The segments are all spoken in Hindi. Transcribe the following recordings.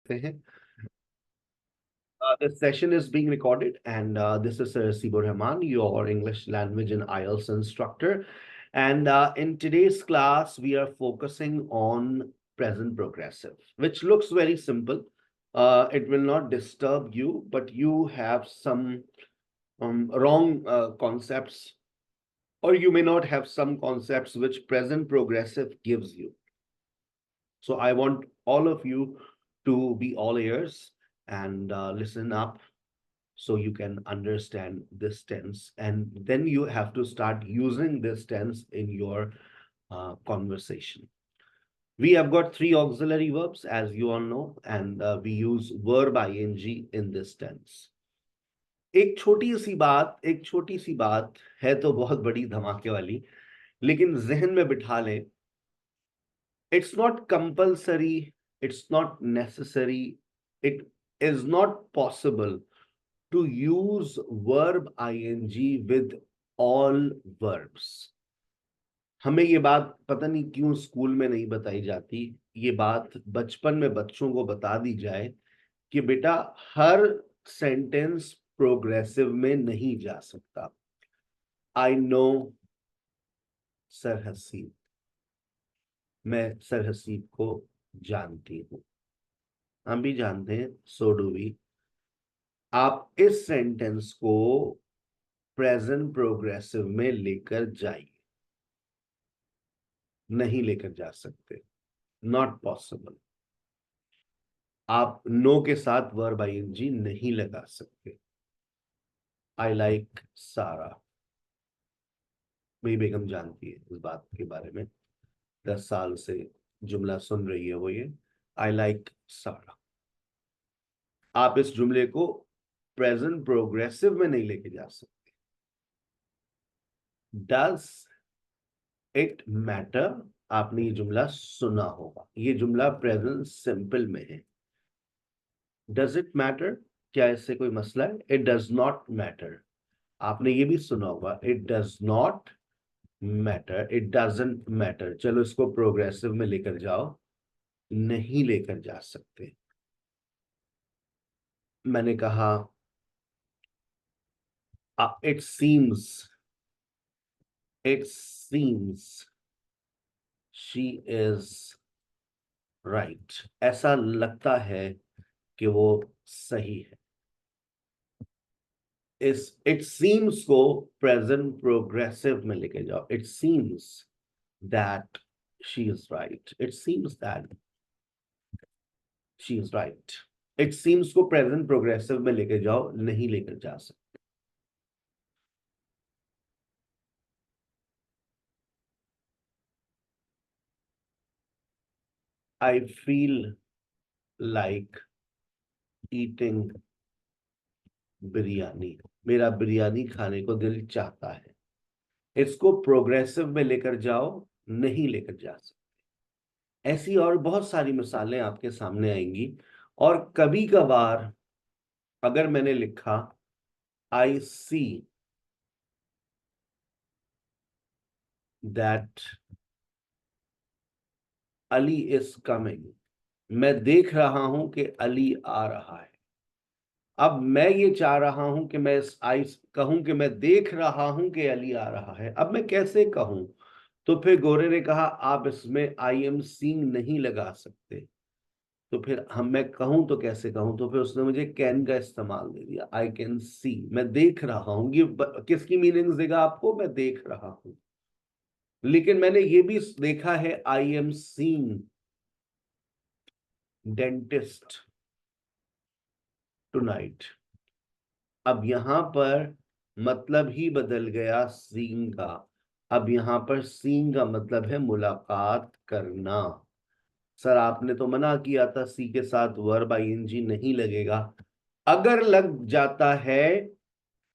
सकते हैं। This session is being recorded, and this is Sibur Rahman, your English language and IELTS instructor. And in today's class, we are focusing on present progressive, which looks very simple. It will not disturb you, but you have some wrong concepts, or you may not have some concepts which present progressive gives you. So I want all of you to be all ears and listen up so you can understand this tense, and then you have to start using this tense in your conversation. We have got three auxiliary verbs, as you all know, and we use verb ing in this tense. एक छोटी सी बात है तो बहुत बड़ी धमाके वाली, लेकिन जहन में बिठा लें, it's not compulsory, it's not necessary, it is not possible to use verb ing with all verbs. हमें ये बात पता नहीं क्यों स्कूल में नहीं बताई जाती, ये बात बचपन में बच्चों को बता दी जाए कि बेटा हर सेंटेंस प्रोग्रेसिव में नहीं जा सकता. आई नो सर हसीब, मैं सर हसीब को जानती हूं, हम भी जानते हैं, सो डू वी. आप इस सेंटेंस को प्रेजेंट प्रोग्रेसिव में लेकर जाइए, नहीं लेकर जा सकते, नॉट पॉसिबल. आप नो के साथ वर्ब आईएनजी नहीं लगा सकते. आई लाइक सारा, मेरी बेगम जानती है इस बात के बारे में, 10 साल से जुमला सुन रही है वो ये, आई लाइक सारा. आप इस जुमले को प्रेजेंट प्रोग्रेसिव में नहीं लेके जा सकते. डज इट मैटर, आपने ये जुमला सुना होगा, ये जुमला प्रेजेंट सिंपल में है. डज इट मैटर, क्या इससे कोई मसला है? इट डज नॉट मैटर, आपने ये भी सुना होगा, it does not matter, it doesn't matter. चलो इसको प्रोग्रेसिव में लेकर जाओ, नहीं लेकर जा सकते. मैंने कहा it seems she is right, ऐसा लगता है कि वो सही है. इस इट सीम्स को प्रेजेंट प्रोग्रेसिव में लेके जाओ. It seems that she is right, it seems that she is right. It seems को प्रेजेंट प्रोग्रेसिव में लेके जाओ, नहीं लेकर जा सकते. I feel like eating biryani, मेरा बिरयानी खाने को दिल चाहता है. इसको प्रोग्रेसिव में लेकर जाओ, नहीं लेकर जा सकते. ऐसी और बहुत सारी मिसालें आपके सामने आएंगी. और कभी कभार अगर मैंने लिखा I see that Ali is coming, मैं देख रहा हूं कि अली आ रहा है. अब मैं ये चाह रहा हूं कि मैं कहूं कि मैं देख रहा हूं कि अली आ रहा है. अब मैं कैसे कहूं? तो फिर गोरे ने कहा आप इसमें आई एम सीइंग नहीं लगा सकते. तो फिर मैं कहूं तो कैसे कहूं? तो फिर उसने मुझे कैन का इस्तेमाल दे दिया, आई कैन सी, मैं देख रहा हूं. ये किसकी मीनिंग्स देगा आपको? मैं देख रहा हूं. लेकिन मैंने ये भी देखा है, I am seeing dentist tonight. अब यहां पर मतलब ही बदल गया सीइंग का. अब यहां पर सीइंग का मतलब है मुलाकात करना. सर आपने तो मना किया था सी के साथ वर्ब आईएनजी नहीं लगेगा. अगर लग जाता है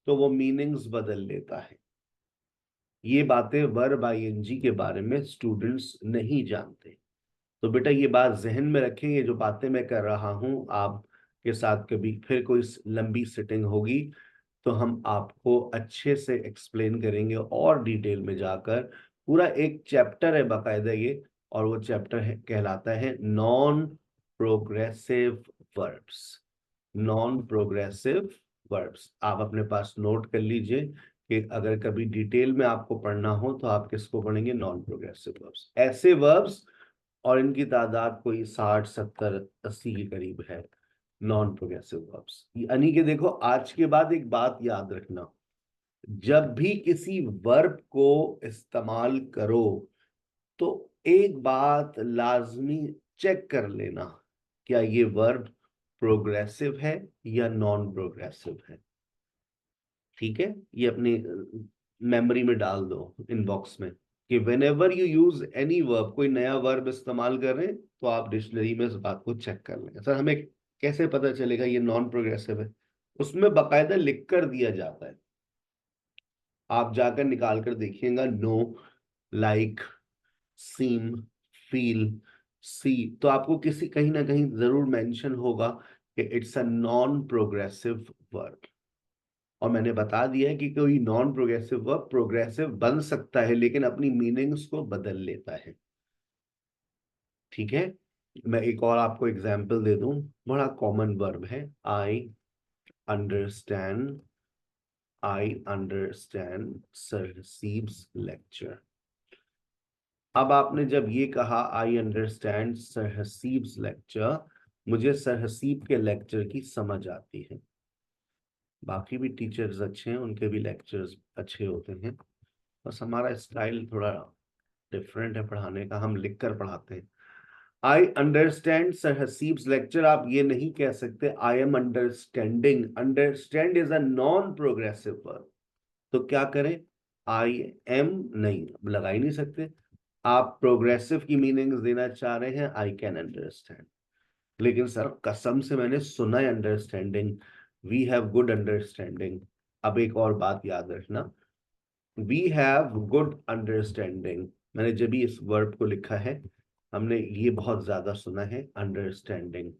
तो वो मीनिंग्स बदल लेता है. ये बातें वर्ब आईएनजी के बारे में स्टूडेंट्स नहीं जानते. तो बेटा ये बात जहन में रखें, ये जो बातें मैं कर रहा हूं आपके साथ, कभी फिर कोई लंबी सिटिंग होगी तो हम आपको अच्छे से एक्सप्लेन करेंगे और डिटेल में जाकर. पूरा एक चैप्टर है बाकायदा ये, और वो चैप्टर कहलाता है non progressive verbs, non progressive verbs. आप अपने पास नोट कर लीजिए कि अगर कभी डिटेल में आपको पढ़ना हो तो आप किसको पढ़ेंगे, नॉन प्रोग्रेसिव वर्ब्स। ऐसे वर्ब्स, और इनकी तादाद कोई 60 70 80 के करीब है, नॉन प्रोग्रेसिव वर्ब्स। यानी कि देखो, आज के बाद एक बात याद रखना, जब भी किसी वर्ब को इस्तेमाल करो तो एक बात लाजमी चेक कर लेना, क्या ये वर्ब प्रोग्रेसिव है या नॉन प्रोग्रेसिव है। ठीक है, ये अपनी मेमोरी में डाल दो, इनबॉक्स में, कि when ever you use any verb, कोई नया वर्ब इस्तेमाल कर रहे हैं तो आप डिक्शनरी में इस बात को चेक कर लें। सर हमें कैसे पता चलेगा ये नॉन प्रोग्रेसिव है? उसमें बाकायदा लिख कर दिया जाता है, आप जाकर निकाल कर देखिएगा, नो, लाइक, सीम, फील, सी, तो आपको किसी कहीं ना कहीं जरूर मेंशन होगा कि it's a non progressive verb. और मैंने बता दिया है कि कोई नॉन प्रोग्रेसिव वर्ब प्रोग्रेसिव बन सकता है लेकिन अपनी मीनिंग्स को बदल लेता है। ठीक है, मैं एक और आपको एग्जांपल दे दूं, बड़ा कॉमन वर्ब है, I understand, I understand sir receives lecture. अब आपने जब ये कहा आई अंडरस्टैंड सर हसीब्स लेक्चर, मुझे सर हसीब के लेक्चर की समझ आती है। बाकी भी टीचर्स अच्छे हैं, उनके भी लेक्चर्स अच्छे होते हैं, बस हमारा स्टाइल थोड़ा डिफरेंट है पढ़ाने का, हम लिख कर पढ़ाते हैं। आई अंडरस्टैंड सर हसीब्स लेक्चर, आप ये नहीं कह सकते I am understanding. Understand is a non progressive verb, तो क्या करें, आई एम नहीं लगा ही नहीं सकते। आप प्रोग्रेसिव की मीनिंग्स देना चाह रहे हैं, आई कैन अंडरस्टैंड, लेकिन सर कसम से मैंने सुना है understanding, we have good understanding. अब एक और बात याद रखना, वी हैव गुड अंडरस्टैंडिंग, मैंने जब भी इस वर्ब को लिखा है हमने ये बहुत ज्यादा सुना है, understanding,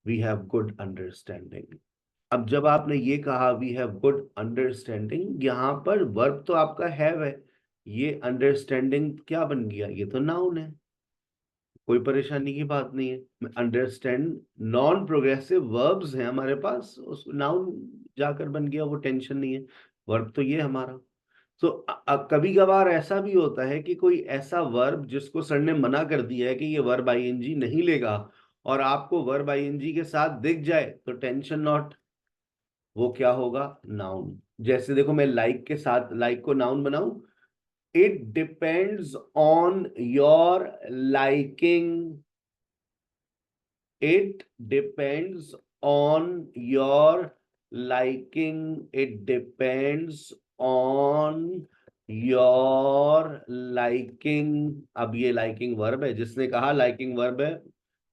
we have good understanding. अब जब आपने ये कहा वी हैव गुड अंडरस्टैंडिंग, यहां पर वर्ब तो आपका हैव है, ये अंडरस्टैंडिंग क्या बन गया, ये तो नाउन है, कोई परेशानी की बात नहीं है। अंडरस्टैंड, नॉन प्रोग्रेसिव वर्ब्स हैं हमारे पास, उस नाउन जाकर बन गया, वो टेंशन नहीं है, वर्ब तो ये हमारा। तो कभी कभार ऐसा भी होता है कि कोई ऐसा वर्ब जिसको सर ने मना कर दिया है कि ये वर्ब आईएनजी नहीं लेगा, और आपको वर्ब आईएनजी के साथ दिख जाए तो टेंशन नॉट, वो क्या होगा, नाउन। जैसे देखो, मैं लाइक के साथ लाइक को नाउन बनाऊं, it depends on your liking, it depends on your liking, it depends on your liking। अब ये लाइकिंग वर्ब है, जिसने कहा लाइकिंग वर्ब है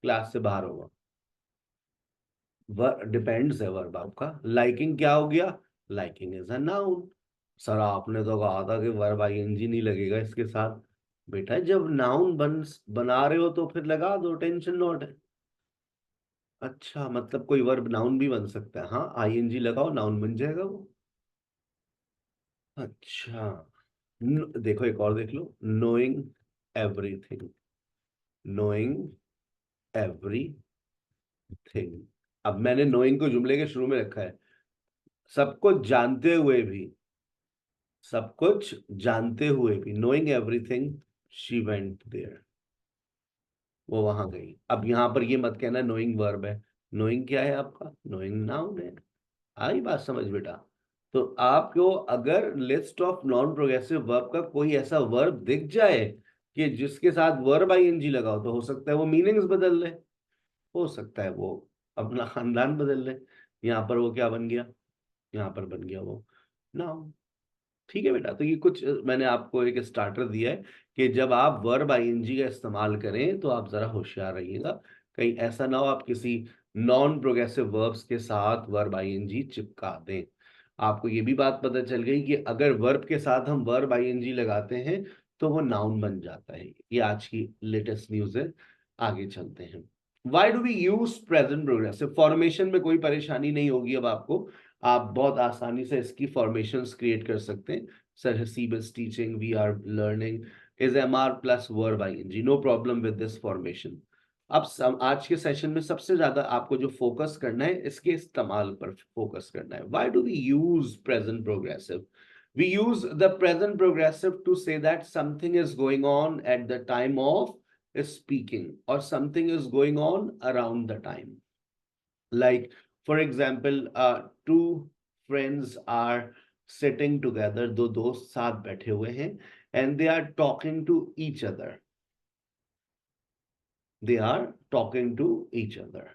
क्लास से बाहर होगा। डिपेंड्स है वर्ब आपका, लाइकिंग क्या हो गया, liking is a noun. Sir आपने तो कहा था कि वर्ब आईएनजी नहीं लगेगा इसके साथ। बेटा जब नाउन बना रहे हो तो फिर लगा दो, टेंशन नॉट है। अच्छा, मतलब कोई वर्ब नाउन भी बन सकता है, हाँ आईएनजी लगाओ नाउन बन जाएगा वो। अच्छा, देखो एक और देख लो, नोइंग एवरीथिंग, नोइंग एवरीथिंग। अब मैंने नोइंग को जुमले के शुरू में रखा है, सब कुछ जानते हुए भी, सब कुछ जानते हुए भी, knowing everything she went there, वो वहां गई। अब यहां पर ये मत कहना नोइंग वर्ब है, नोइंग क्या है आपका, नोइंग नाउन है। आई बात समझ बेटा? तो आपको अगर list of non progressive verb का कोई ऐसा वर्ब दिख जाए कि जिसके साथ वर्ब आईएनजी लगाओ, तो हो सकता है वो मीनिंग्स बदल ले, हो सकता है वो अपना खानदान बदल ले। यहाँ पर वो क्या बन गया, यहाँ पर बन गया वो नाउन। ठीक है बेटा, तो ये कुछ मैंने आपको एक स्टार्टर दिया है कि जब आप वर्ब आईएनजी का इस्तेमाल करें तो आप जरा होशियार रहिएगा, कहीं ऐसा ना हो आप किसी नॉन प्रोग्रेसिव वर्ब्स के साथ वर्ब आईएनजी चिपका दें। आपको ये भी बात पता चल गई कि अगर वर्ब के साथ हम वर्ब आईएनजी लगाते हैं तो वो नाउन बन जाता है। ये आज की लेटेस्ट न्यूज है, आगे चलते हैं। Why do we use present progressive? Formation में कोई परेशानी नहीं होगी अब आपको, आप बहुत आसानी से इसकी फॉर्मेशंस क्रिएट कर सकते हैं। Sir Haseeb is teaching, we are learning, is am are plus verb ING, no problem with this formation. अब आज के सेशन में सबसे ज्यादा आपको जो फोकस करना है इसके इस्तेमाल पर फोकस करना है. Why do we use present progressive? We use the present progressive to say that something is going on at the time of speaking or something is going on around the time. Like, for example, two friends are sitting together, दो दोस्त साथ बैठे हुए हैं, and they are talking to each other. They are talking to each other.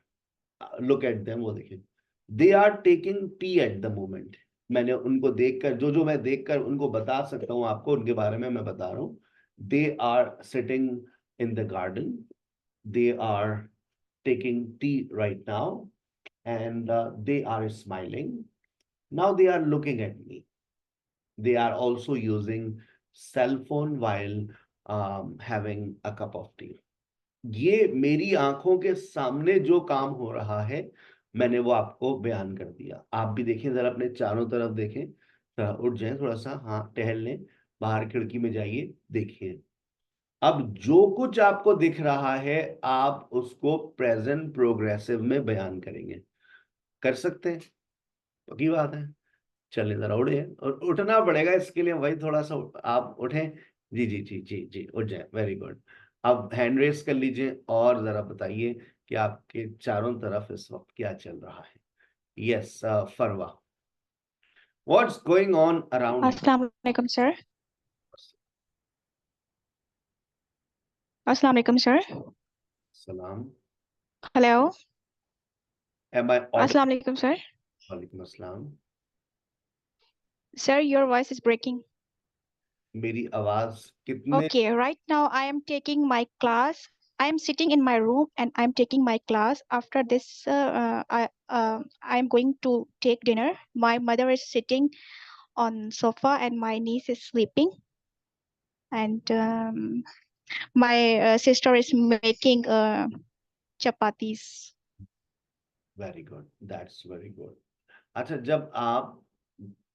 Look at them, वो देखिए. They are taking tea at the moment. मैंने उनको देखकर जो मैं देखकर उनको बता सकता हूँ आपको उनके बारे में मैं बता रहा हूँ. They are sitting in the garden. They are taking tea right now, and they are smiling. Now they are looking at me. They are also using cell phone while having a cup of tea. ये मेरी आंखों के सामने जो काम हो रहा है मैंने वो आपको बयान कर दिया. आप भी देखें, जरा अपने चारों तरफ देखें, उठ जाएं थोड़ा सा, हाँ टहल लें, बाहर खिड़की में जाइए, देखिए. अब जो कुछ आपको दिख रहा है आप उसको प्रेजेंट प्रोग्रेसिव में बयान करेंगे. कर सकते हैं? पक्की बात है. चलिए जरा उड़े, और उठना पड़ेगा इसके लिए भाई, थोड़ा सा आप उठें. जी जी जी जी जी, उठ जाए. Very good. अब हैंड रेस कर लीजिए और जरा बताइए कि आपके चारों तरफ इस वक्त क्या चल रहा है. Yes, Farwa, what's going on around? अस्सलाम वालेकुम सर. अस्सलाम वालेकुम सर. सलाम. हेलो. Am I audible? अस्सलाम वालेकुम सर. वालेकुम अस्सलाम. Sir, your voice is breaking. मेरी आवाज कितने? Okay, right now I am taking my class. I am sitting in my room and I am taking my class. After this, I am going to take dinner. My mother is sitting on sofa and my niece is sleeping. And my sister is making chapatis. Very good, that's very good. अच्छा, जब आप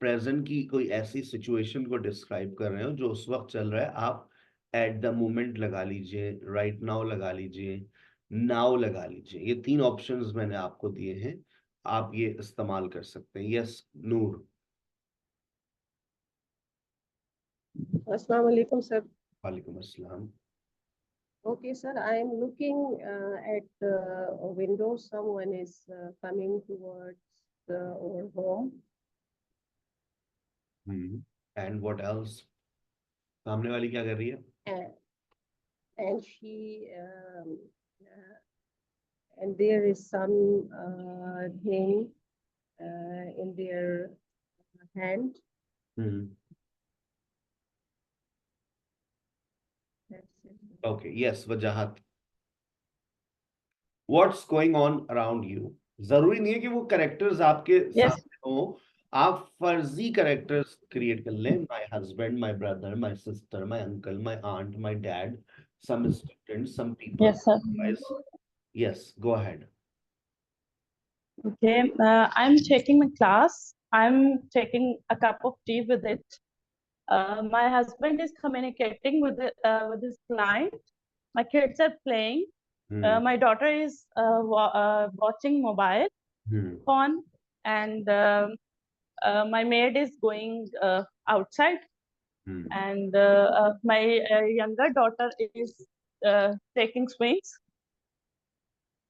प्रेजेंट की कोई ऐसी सिचुएशन को डिस्क्राइब कर रहे हो जो उस वक्त चल रहा है, आप एट द मोमेंट लगा लीजिए, राइट नाउ लगा लीजिए, नाउ लगा लीजिए. ये 3 ऑप्शंस मैंने आपको दिए हैं, आप ये इस्तेमाल कर सकते हैं. यस, नूर. Assalamu alaikum, sir. वालेकुम अस्सलाम. Okay, sir, I am looking at a window. Someone is coming towards our home. And what else? सामने वाली क्या कर रही है? And she and there is some thing in their hand. That's it. Okay, yes, Wajahat. What's going on around you? जरूरी नहीं है कि वो कैरेक्टर्स आपके Yes. सामने हो, आप फर्जी कैरेक्टर्स क्रिएट कर लें. My husband, my brother, my sister, my uncle, my aunt, my dad, some students, some people. Yes, sir. Yes, go ahead. Okay, I'm taking my class. I'm taking a cup of tea with it. My husband is communicating with his client. My kids are playing. My daughter is watching mobile phone, and my maid is going outside, and my younger daughter is taking swings.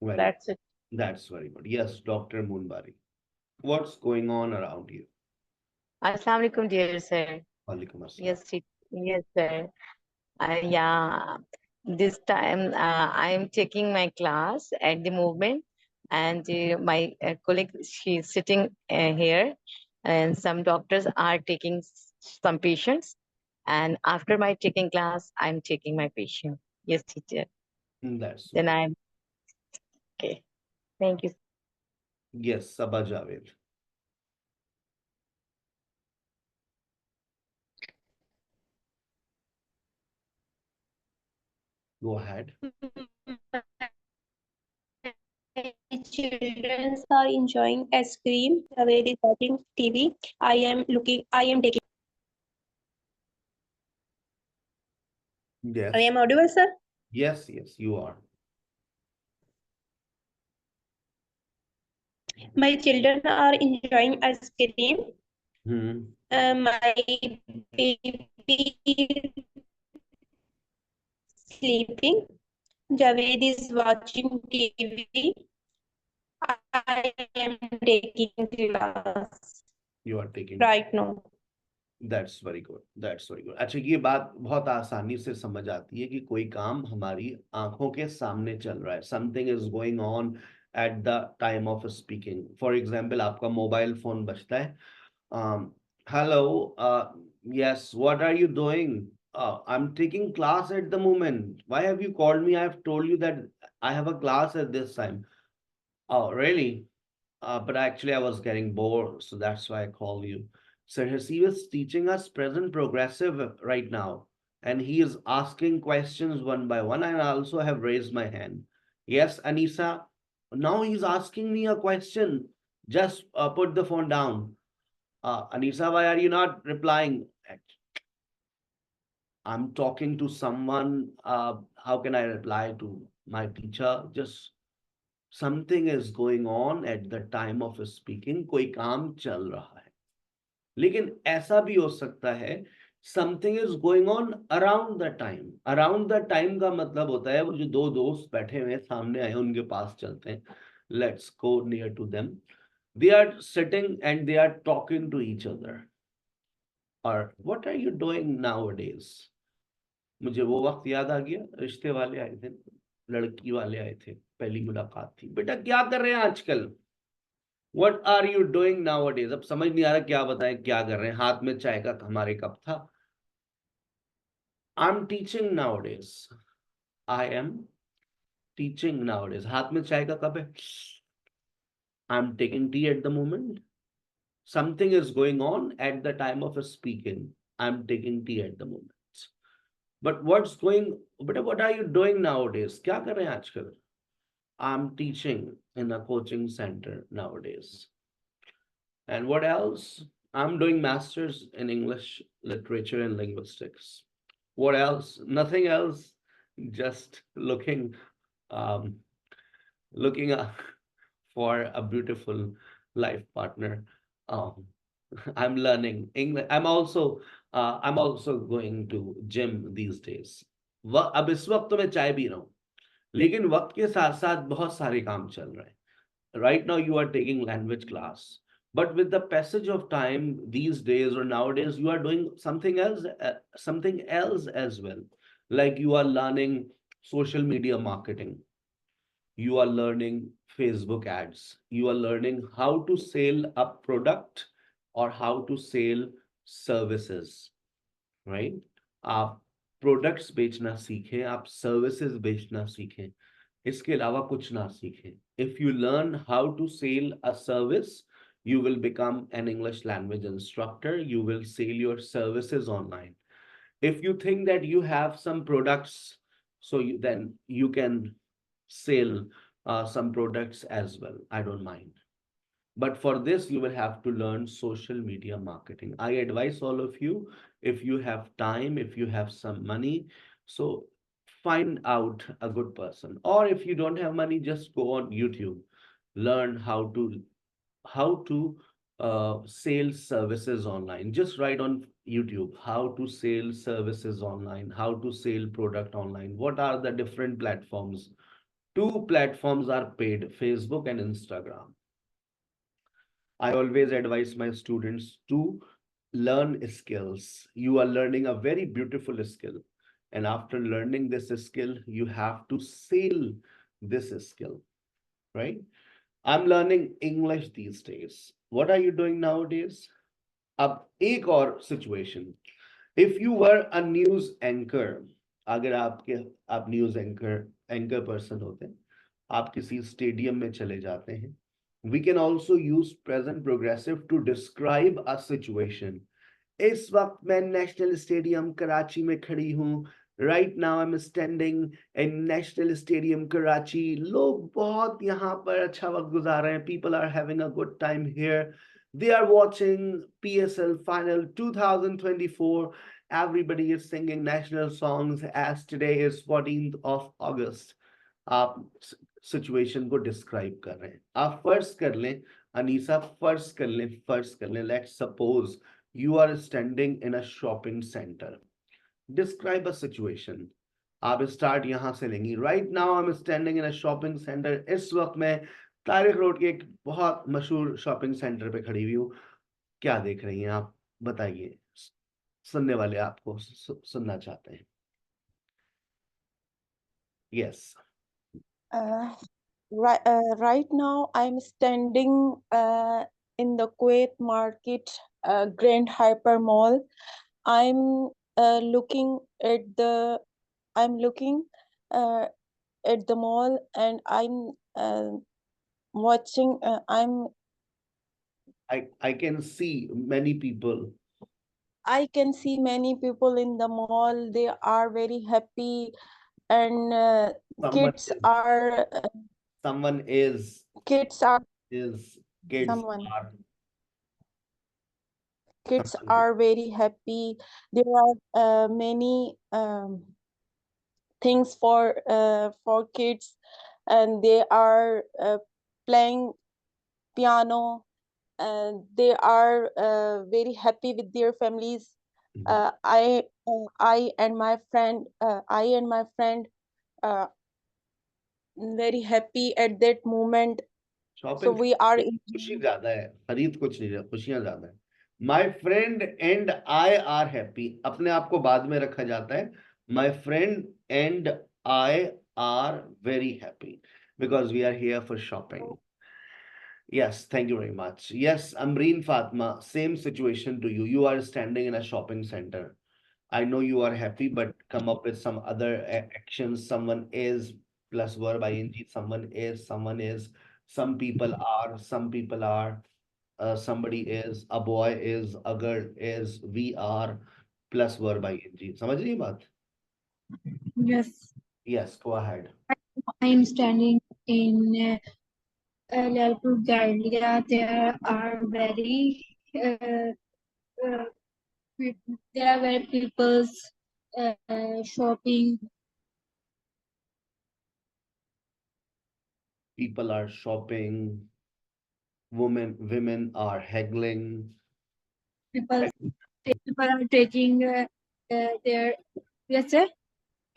That's it. That's very good. Yes, Dr. Moonbari. What's going on around you? Assalamu alaikum, dear sir. Walaikum assalam. Yes, sir. Yeah, this time I am taking my class at the movement, and my colleague, she's sitting here, and some doctors are taking some patients, and after my taking class, I'm taking my patient. Yes, teacher. That's Then I'm okay. Thank you. Yes, Sabah Javed. Go ahead. Children are enjoying ice cream. Away is watching TV. I am taking. Yes. I am audible, sir. Yes, yes, you are. My children are enjoying ice cream. My baby is sleeping. Javed is watching TV. I am taking class You are taking. right now. That's very good. That's very good. अच्छा, ये बात बहुत आसानी से समझ आती है कि कोई काम हमारी आंखों के सामने चल रहा है. Something is going on at the time of speaking. For example, आपका मोबाइल फोन बजता है. Hello, yes, what are you doing? I'm taking class at the moment. Why have you called me? I have told you that I have a class at this time. Oh, really? But actually I was getting bored, so that's why I called you. So he was teaching us present progressive right now, and he is asking questions one by one, and I also have raised my hand. Yes, Anisa, now he's asking me a question. Just put the phone down. Anisa, why are you not replying? I'm talking to someone. How can I reply to my teacher? Just something is going on at the time of speaking. कोई काम चल रहा है. लेकिन ऐसा भी हो सकता है something is going on around the time. Around the time का मतलब होता है वो जो दो दोस्त बैठे हुए सामने आए उनके पास चलते हैं. Let's go near to them. They are sitting and they are talking to each other. और what are you doing nowadays. मुझे वो वक्त याद आ गया, रिश्ते वाले आए थे, लड़की वाले आए थे, पहली मुलाकात थी. बेटा क्या कर रहे हैं आजकल? What are you doing nowadays? अब समझ नहीं आ रहा क्या बताएं, क्या कर रहे हैं. हाथ में चाय का हमारे कप था. I'm teaching nowadays. I am teaching nowadays. हाथ में चाय का कप है. I'm taking tea at the moment. Something is going on at the time of speaking. I'm taking tea at the moment. But what's going? But what are you doing nowadays? क्या कर रहे हैं आजकल? I'm teaching in a coaching center nowadays. And what else? I'm doing masters in English literature and linguistics. What else? Nothing else. Just um, looking for a beautiful life partner. Um, I'm learning English. I'm also going to gym these days. अब इस वक्त तो मैं चाय पी रहा हूँ, लेकिन वक्त के साथ साथ बहुत सारे काम चल रहे हैं. Right now you are taking language class, but with the passage of time these days or nowadays you are doing something else as well. Like you are learning social media marketing, you are learning Facebook ads, you are learning how to sell a product or how to sell services, right? आप प्रोडक्ट्स बेचना सीखें, आप सर्विसेज बेचना सीखें, इसके अलावा कुछ ना सीखें. If you learn how to sell a service, you will become an English language instructor. You will sell your services online. If you think that you have some products, then you can sell some products as well. I don't mind. But for this, you will have to learn social media marketing. I advise all of you, if you have time, if you have some money, so find out a good person. Or if you don't have money, just go on YouTube, learn how to sell services online. Just write on YouTube, how to sell services online, how to sell product online. What are the different platforms? Two platforms are paid, Facebook and Instagram. I always advise my students to learn skills. You are learning a very beautiful skill. And after learning this skill, you have to sell this skill, right? I'm learning English these days. What are you doing nowadays? अब एक और situation. If you were a news anchor, अगर आप news anchor person होते हैं, आप किसी stadium में चले जाते हैं, we can also use present progressive to describe a situation. इस वक्त मैं नेशनल स्टेडियम कराची में खड़ी हूँ. Right now I'm standing in National Stadium Karachi. लोग बहुत यहाँ पर अच्छा वक्त गुजार रहे हैं. People are having a good time here. They are watching PSL Final 2024. Everybody is singing national songs as today is 14th of August. Situation को डिस्क्राइब कर रहे हैं। आप फर्स्ट कर लें, अनीसा फर्स्ट कर लें, let's suppose you are standing in a shopping centre, describe a situation. आप स्टार्ट यहां से लेंगी। Right now I am standing in a shopping centre. इस वक्त मैं तारिक रोड के एक बहुत मशहूर शॉपिंग सेंटर पे खड़ी हुई हूँ। क्या देख रही हैं आप, बताइए, सुनने वाले आपको सुनना चाहते हैं। Yes. Right now, I'm standing in the Kuwait Market Grand Hyper Mall. I'm looking at the mall, and I'm watching. I can see many people. I can see many people in the mall. They are very happy, and kids are Someone is kids are very happy. There are many things for kids, and they are playing piano, and they are very happy with their families. I and my friend very happy at that moment. So shopping we are खुशी ज्यादा है, खरीद कुछ नहीं है, खुशियां ज्यादा है। My friend and I are happy, अपने आप को बाद में रखा जाता है। My friend and I are very happy because we are here for shopping. Yes, thank you very much. Yes, Amreen Fatma, same situation to you. You are standing in a shopping center. I know you are happy, but come up with some other actions. Someone is plus verb ing, someone is, some people are, somebody is, a boy is, a girl is, we are plus verb ing. समझ रही बात? Yes, Yes, go ahead. I am standing in Lalpur Galia. There are very people's shopping. People are shopping. Women are haggling. People are taking their yes sir.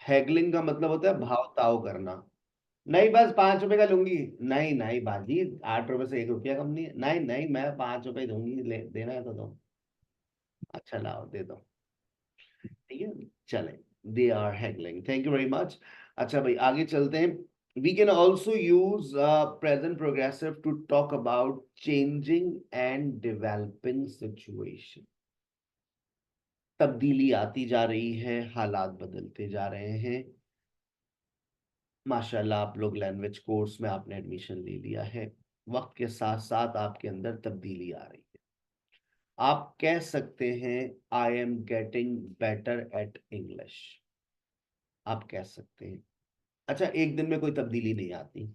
Haggling का मतलब होता है भाव ताव करना। नहीं बस 5 रुपए का लूंगी, नहीं नहीं बाजी 8 रुपए से 1 रुपया कम नहीं है, नहीं नहीं मैं 5 रुपए दूंगी, ले देना है तो दो, अच्छा लाओ दे दो, ठीक है चले। They are haggling, thank you very much. अच्छा भाई आगे चलते हैं। We can also use present progressive to talk about changing and developing situation. तब्दीली आती जा रही है, हालात बदलते जा रहे हैं। माशाल्लाह आप लोग लैंग्वेज कोर्स में आपने एडमिशन ले लिया है, वक्त के साथ साथ आपके अंदर तब्दीली आ रही है। आप कह सकते हैं I am getting better at English, आप कह सकते हैं। अच्छा एक दिन में कोई तब्दीली नहीं आती।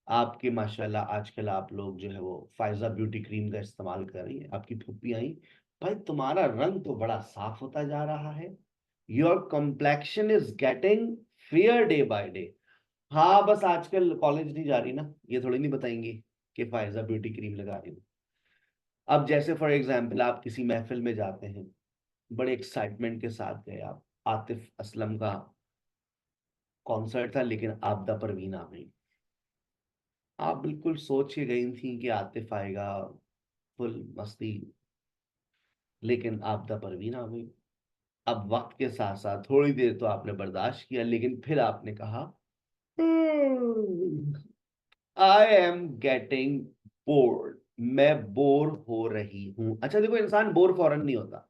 आपके माशाल्लाह आजकल आप लोग जो है वो फायजा ब्यूटी क्रीम का इस्तेमाल कर रही हैं, आपकी फूफी आई, भाई तुम्हारा रंग तो बड़ा साफ होता जा रहा है। Your complexion is getting fair day by day. हाँ बस आजकल कॉलेज नहीं जा रही ना, ये थोड़ी नहीं बताएंगी कि फायजा ब्यूटी क्रीम लगा रही हूँ। अब जैसे फॉर एग्जाम्पल आप किसी महफिल में जाते हैं, बड़े एक्साइटमेंट के साथ गए आप, आतिफ असलम का कॉन्सर्ट था लेकिन आपदा परवीन आ गई। आप बिल्कुल सोच के गई थी कि आतिफ आएगा, फुल मस्ती, लेकिन आपदा परवीन आ गई। अब वक्त के साथ साथ थोड़ी देर तो आपने बर्दाश्त किया, लेकिन फिर आपने कहा आई एम गेटिंग बोर्ड, मैं बोर हो रही हूं। अच्छा देखो इंसान बोर फौरन नहीं होता,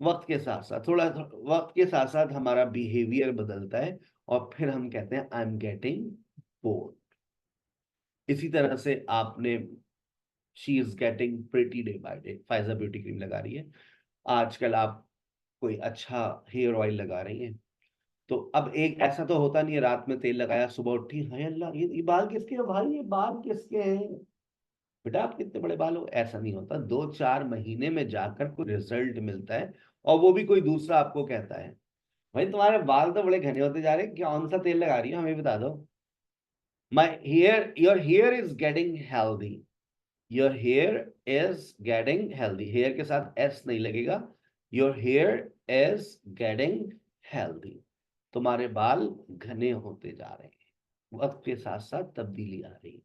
वक्त के साथ साथ वक्त के साथ साथ हमारा बिहेवियर बदलता है और फिर हम कहते हैं आई एम गेटिंग बोर्ड। इसी तरह से आपने she is getting pretty day by day, Faiza beauty cream लगा रही है, आजकल आप कोई अच्छा हेयर ऑयल लगा रही हैं, तो अब एक ऐसा तो होता नहीं है रात में तेल लगाया सुबह उठी हाय अल्लाह ये बाल किसके हैं भाई, ये बाल किसके हैं बेटा, आप कितने बड़े बाल हो, ऐसा नहीं होता। 2-4 महीने में जाकर कोई रिजल्ट मिलता है, और वो भी कोई दूसरा आपको कहता है भाई तुम्हारे बाल तो बड़े घने होते जा रहे हैं, कौन सा तेल लगा रही हो हमें बता दो। your hair is getting healthy. Your hair is getting healthy. Hair के साथ s नहीं लगेगा. Your hair is getting healthy. तुम्हारे बाल घने होते जा रहे हैं. वक्त के साथ साथ तब्दीली आ रही है.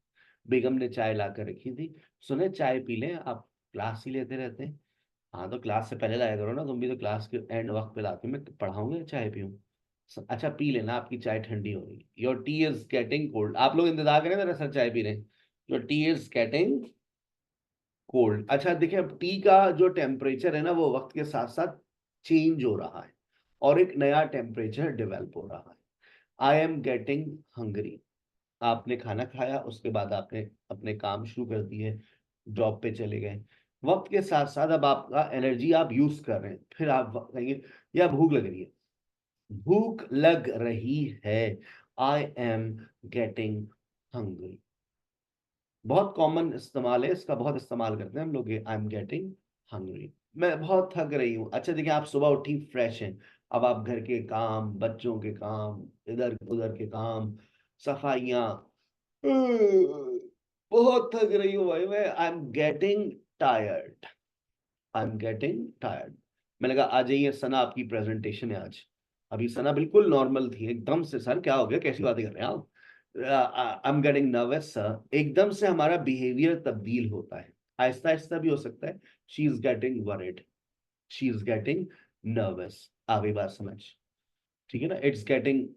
बेगम ने चाय ला कर रखी थी. सुने चाय पी लें. आप क्लास ही लेते रहते हैं. हाँ तो क्लास से पहले लाया करो ना. तुम भी तो क्लास के एंड वक्त पे लाते हो. मैं पढ़ाऊंगा चाय पीऊँ. अच्छा पी लेना. आपकी चाय ठंडी हो रही है. Your T is getting cold. आप लोग इंतजार करें मेरा सर चाय पी रहे हैं. Your T is getting cold. अच्छा देखिए अब टी का जो टेम्परेचर है ना वो वक्त के साथ साथ चेंज हो रहा है और एक नया टेम्परेचर डेवलप हो रहा है. I am getting hungry. आपने खाना खाया उसके बाद आपने अपने काम शुरू कर दिए. जॉब पे चले गए. वक्त के साथ साथ अब आपका एनर्जी आप यूज कर रहे हैं. फिर आप कहेंगे या भूख लग रही है. भूख लग रही है. I am getting hungry. बहुत कॉमन इस्तेमाल है इसका. बहुत इस्तेमाल करते हैं हम लोग. आई एम गेटिंग हंग्री. मैं बहुत थक रही हूँ. अच्छा देखिए आप सुबह उठी फ्रेश हैं. अब आप घर के काम, बच्चों के काम, इधर उधर के काम, सफाइयाँ. बहुत थक रही हूँ भाई मैं. I am getting tired. I am getting tired. मैंने कहा आ जाइए सना आपकी प्रेजेंटेशन है आज. अभी सना बिल्कुल नॉर्मल थी एकदम से. सर क्या हो गया, कैसी बातें कर रहे हैं आप. I am getting nervous sir. एकदम से हमारा बिहेवियर तब्दील होता है. आहिस्ता आहिस्ता भी हो सकता है. She is getting worried. She is getting nervous. आ गई बात समझ. ठीक है ना. It's getting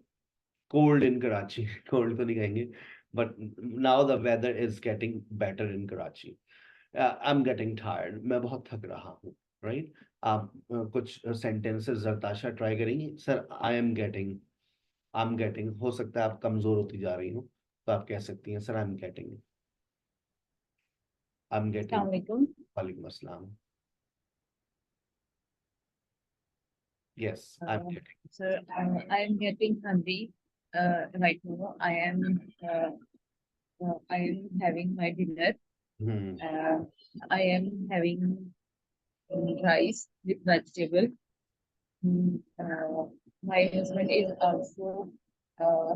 cold in Karachi. Cold तो नहीं कहेंगे but now the weather is getting better in Karachi. I am getting tired. मैं बहुत थक रहा हूँ. राइट. आप कुछ सेंटेंसेस जरताशा ट्राई करेंगी. सर आई एम गेटिंग हो सकता है आप कमजोर होती जा रही हो तो आप कह सकती हैं sir I am getting. Assalamualaikum. वालेकुम अस्सलाम. Yes I am getting. Sir, I am getting hungry right now. I am having my dinner. I am having rice with vegetable. My husband is also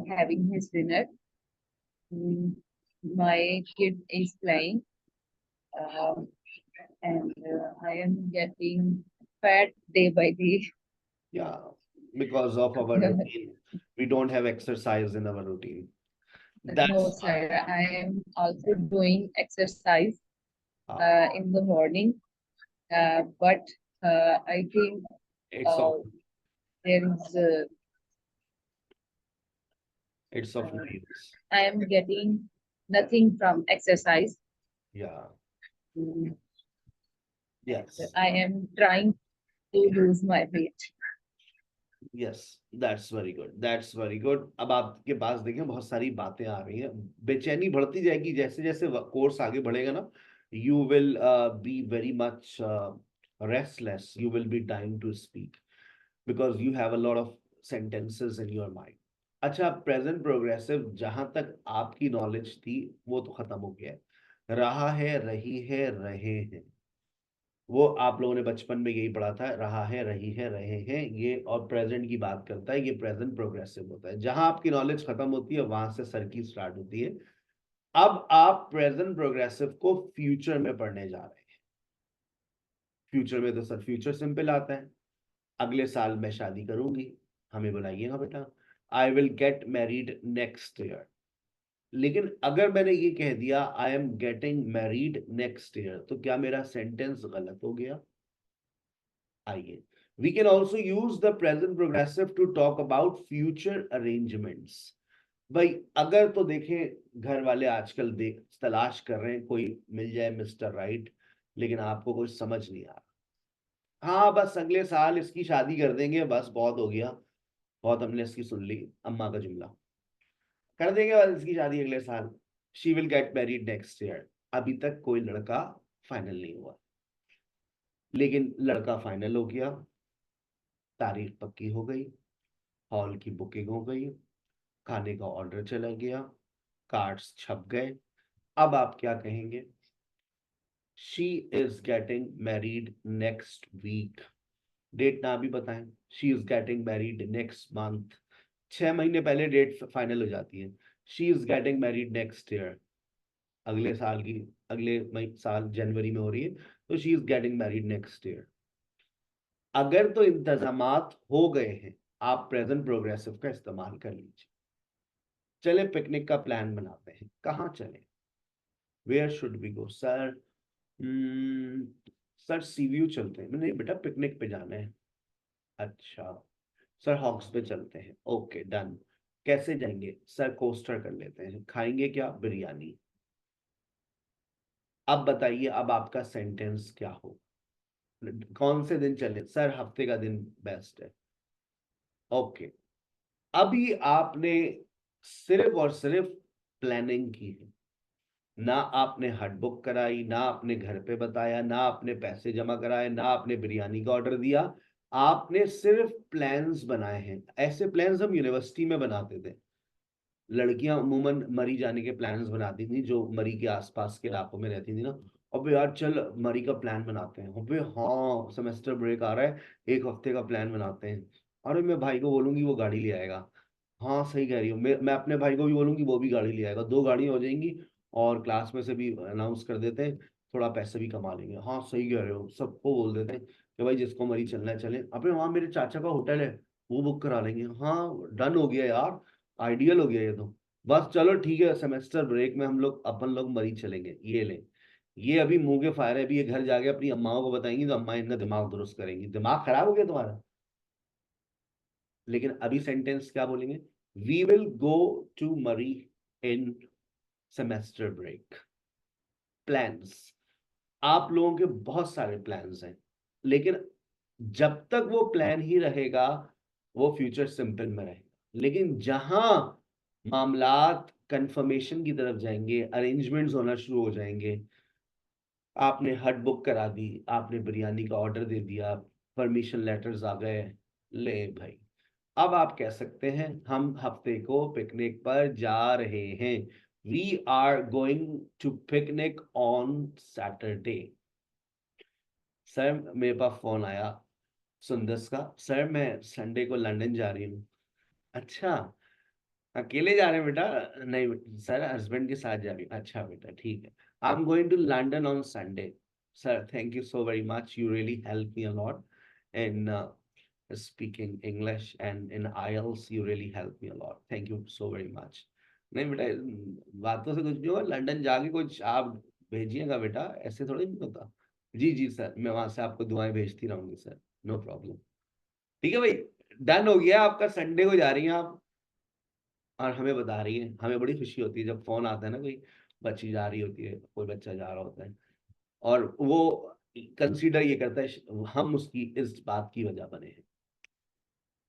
having his dinner. My kid is playing. And I am getting fat day by day. Yeah, because of our routine. We don't have exercise in our routine. No, sir. I am also doing exercise in the morning, but I think It's of there is it's of use. I am getting nothing from exercise. Yeah. Mm, Yes. I am trying to lose my weight. Yes, that's very good. That's very good. अब आपके पास देखें बहुत सारी बातें आ रही हैं. बेचैनी बढ़ती जाएगी जैसे जैसे कोर्स आगे बढ़ेगा ना. You will be very much restless. You will be dying to speak because you have a lot of sentences in your mind. अच्छा प्रेजेंट प्रोग्रेसिव जहां तक आपकी नॉलेज थी वो तो खत्म हो गया है. रहा है, रही है, रहे हैं. वो आप लोगों ने बचपन में यही पढ़ा था. रहा है, रही है, रहे हैं. ये और प्रेजेंट की बात करता है. ये प्रेजेंट प्रोग्रेसिव होता है. जहां आपकी नॉलेज खत्म होती है वहां से सर की स्टार्ट होती है. अब आप प्रेजेंट प्रोग्रेसिव को फ्यूचर में पढ़ने जा रहे हैं. फ्यूचर में तो सर फ्यूचर सिंपल आता है. अगले साल मैं शादी करूंगी. हमें बुलाइएगा बेटा. I will get married next year. लेकिन अगर मैंने ये कह दिया I am getting married next year तो क्या मेरा सेंटेंस गलत हो गया. आइए we can also use the present progressive to talk about future arrangements. भाई अगर तो देखें घर वाले आजकल तलाश कर रहे हैं कोई मिल जाए मिस्टर राइट. लेकिन आपको कुछ समझ नहीं आ रहा. हाँ बस अगले साल इसकी शादी कर देंगे. बस बहुत हो गया. बहुत हमने इसकी सुन ली अम्मा का जुमला. कर देंगे बस इसकी शादी अगले साल. She will get married next year. अभी तक कोई लड़का फाइनल नहीं हुआ. लेकिन लड़का फाइनल हो गया. तारीख पक्की हो गई. हॉल की बुकिंग हो गई. खाने का ऑर्डर चला गया. कार्ड्स छप गए. अब आप क्या कहेंगे. She is getting married next week. Date ना भी बताएं. She is getting married next month. 6 महीने पहले डेट फाइनल हो जाती है. She is getting married next year, अगले साल जनवरी में हो रही है, तो she is getting married next year. अगर तो इंतजामात हो गए हैं, आप प्रेजेंट प्रोग्रेसिव का इस्तेमाल कर लीजिए। चले पिकनिक का प्लान बनाते हैं, कहाँ चले, where should we go sir? Sir sea view चलते हैं। नहीं बेटा, पिकनिक पे जाना है। अच्छा सर, हॉक्स पे चलते हैं। Okay done. कैसे जाएंगे सर? कोस्टर कर लेते हैं। खाएंगे क्या? बिरयानी। अब बताइए, अब आपका सेंटेंस क्या हो? कौन से दिन चले सर? हफ्ते का दिन बेस्ट है। ओके, अभी आपने सिर्फ और सिर्फ प्लानिंग की है, ना आपने हट बुक कराई, ना आपने घर पे बताया, ना आपने पैसे जमा कराए, ना आपने बिरयानी का ऑर्डर दिया। आपने सिर्फ प्लान्स बनाए हैं। ऐसे प्लान्स हम यूनिवर्सिटी में बनाते थे। लड़कियां अमूमन मरी जाने के प्लान्स बनाती थी, जो मरी के आसपास के इलाकों में रहती थी ना। अबे यार चल मरी का प्लान बनाते हैं। अबे हाँ, सेमेस्टर ब्रेक आ रहा है, एक हफ्ते का प्लान बनाते हैं। अरे मैं भाई को बोलूंगी, वो गाड़ी ले आएगा। हाँ सही कह रही हो। मैं अपने भाई को भी बोलूंगी, वो भी गाड़ी ले आएगा। 2 गाड़ियां हो जाएंगी, और क्लास में से भी अनाउंस कर देते हैं, थोड़ा पैसे भी कमा लेंगे। हाँ सही कह रहे हो, सबको बोल देते हैं कि भाई जिसको मरी चलना है चले। अबे वहाँ मेरे चाचा का होटल है, वो बुक करा लेंगे। हाँ डन हो गया यार, आइडियल हो गया ये तो। बस चलो ठीक है, सेमेस्टर ब्रेक में हम लोग अपन लोग मरी चलेंगे। ये ले, ये अभी मुंह के फायर है। अभी ये घर जाके अपनी अम्माओं को बताएंगी, तो अम्मा इनका दिमाग दुरुस्त करेंगी। दिमाग खराब हो गया तुम्हारा। लेकिन अभी सेंटेंस क्या बोलेंगे? वी विल गो टू मरी इन सेमेस्टर ब्रेक। प्लान्स, आप लोगों के बहुत सारे प्लान्स हैं, लेकिन जब तक वो प्लान ही रहेगा, वो फ्यूचर सिंपल में रहेगा। लेकिन जहां मामलात कंफर्मेशन की तरफ जाएंगे, अरेंजमेंट्स होना शुरू हो जाएंगे, आपने हट बुक करा दी, आपने बिरयानी का ऑर्डर दे दिया, परमिशन लेटर्स आ गए, ले भाई, अब आप कह सकते हैं हम हफ्ते को पिकनिक पर जा रहे हैं। We are going to picnic on Saturday. Sir मेरे पास फोन आया सुंदस का, सर मैं संडे को लंदन जा रही हूँ। अच्छा, अकेले जा रहे हैं बेटा? नहीं सर, हस्बैंड के साथ जा रही हूँ। अच्छा बेटा ठीक है, I am going to London on Sunday. Sir thank you so very much, you really helped me a lot in speaking English, and in IELTS you really helped me a lot, thank you so very much। नहीं बेटा, बातों से कुछ नहीं होगा, लंदन जाके कुछ आप भेजिएगा बेटा, ऐसे थोड़ी नहीं होता। जी जी सर, मैं वहां से आपको दुआएं भेजती रहूंगी सर, नो प्रॉब्लम। ठीक है भाई, डन हो गया आपका। संडे को जा रही हैं आप, और हमें बता रही है। हमें बड़ी खुशी होती है जब फोन आता है ना, कोई बच्ची जा रही होती है, कोई बच्चा जा रहा होता है, और वो कंसीडर ये करता है हम उसकी इस बात की वजह बने हैं।